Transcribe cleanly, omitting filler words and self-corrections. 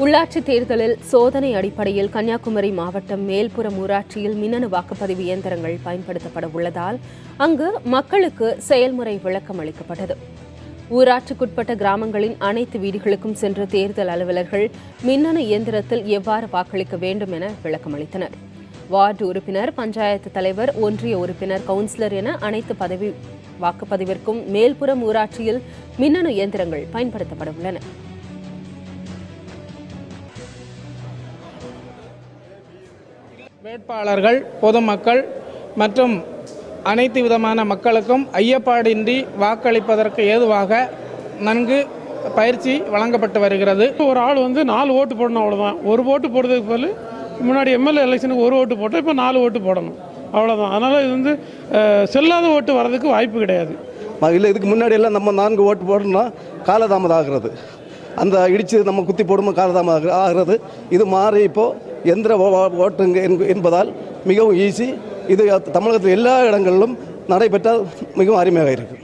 உள்ளாட்சி தேர்தலில் சோதனை அடிப்படையில் கன்னியாகுமரி மாவட்டம் மேல்புறம் ஊராட்சியில் மின்னணு வாக்குப்பதிவு இயந்திரங்கள் பயன்படுத்தப்பட உள்ளதால் அங்கு மக்களுக்கு செயல்முறை விளக்கம் அளிக்கப்பட்டது. ஊராட்சிக்குட்பட்ட கிராமங்களின் அனைத்து வீடுகளுக்கும் சென்ற தேர்தல் அலுவலர்கள் மின்னணு இயந்திரத்தில் எவ்வாறு வாக்களிக்க வேண்டும் என விளக்கம் அளித்தனர். வார்டு உறுப்பினர், பஞ்சாயத்து தலைவர், ஒன்றிய உறுப்பினர், கவுன்சிலர் என அனைத்து வாக்குப்பதிவிற்கும் மேல்புறம் ஊராட்சியில் மின்னணு இயந்திரங்கள் பயன்படுத்தப்பட உள்ளன. வேட்பாளர்கள், பொதுமக்கள் மற்றும் அனைத்து விதமான மக்களுக்கும் ஐயப்பாடின்றி வாக்களிப்பதற்கு ஏதுவாக நன்கு பயிற்சி வழங்கப்பட்டு வருகிறது. ஒரு ஆள் 4 ஓட்டு போடணும், அவ்வளோதான். ஒரு ஓட்டு போடுறதுக்கு பதில் முன்னாடி எம்எல்ஏ எலெக்ஷனுக்கு 1 ஓட்டு போட்டால் இப்போ 4 ஓட்டு போடணும், அவ்வளோதான். அதனால் இது செல்லாத ஓட்டு வர்றதுக்கு வாய்ப்பு கிடையாது. இல்லை, இதுக்கு முன்னாடி எல்லாம் நம்ம 4 ஓட்டு போடணும்னா காலதாமதம் ஆகிறது, அந்த இடித்து நம்ம குத்தி போடும்போது காலதாமதம் ஆகிறது. இது மாறி இப்போது எந்திர ஓட்டுங்க என்பதால் மிகவும் ஈஸி. இது தமிழகத்தில் எல்லா இடங்களிலும் நடைபெற்றால் மிகவும் அருமையாக இருக்குது.